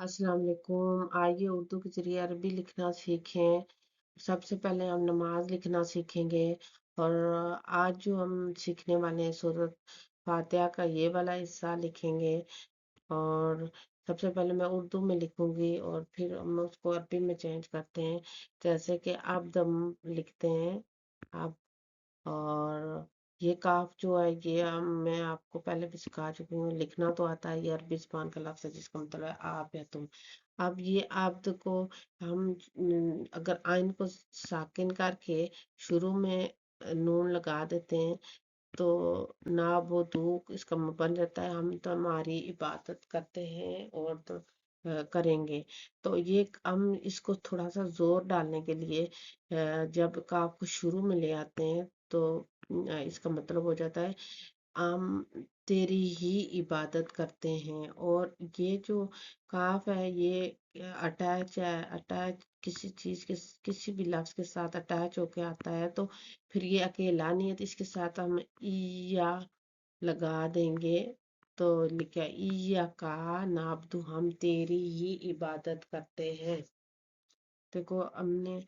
अस्सलाम वालेकुम। आइए उर्दू के ज़रिए अरबी लिखना सीखें। सबसे पहले हम नमाज लिखना सीखेंगे और आज जो हम सीखने वाले हैं सूरत फातिहा का ये वाला हिस्सा लिखेंगे। और सबसे पहले मैं उर्दू में लिखूंगी और फिर हम उसको अरबी में चेंज करते हैं। जैसे कि आप दम लिखते हैं आप, और ये काफ जो है ये मैं आपको पहले भी सिखा चुकी हूँ। लिखना तो आता है, ये अरबी ज़ुबान का लफ्ज़ है जिसका मतलब है आप या तुम। अब ये आब्द को हम अगर आइन को साकिन करके शुरू में नून लगा देते हैं तो ना वो दू इसका बन जाता है। हम तो हमारी इबादत करते हैं और तो करेंगे। तो ये हम इसको थोड़ा सा जोर डालने के लिए जब काफ को शुरू में ले आते हैं तो इसका मतलब हो जाता है हम तेरी ही इबादत करते हैं। और ये जो काफ है ये अटैच है, अटैच किसी चीज के किसी भी लफ्ज के साथ अटैच होके आता है तो फिर ये अकेला नहीं है, तो इसके साथ हम या लगा देंगे तो लिखा ईया का नाब्दु, हम तेरी ही इबादत करते हैं। देखो हमने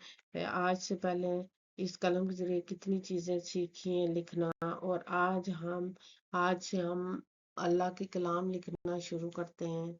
आज से पहले इस कलम के जरिए कितनी चीजें सीखी हैं लिखना, और आज से हम अल्लाह के कलाम लिखना शुरू करते हैं।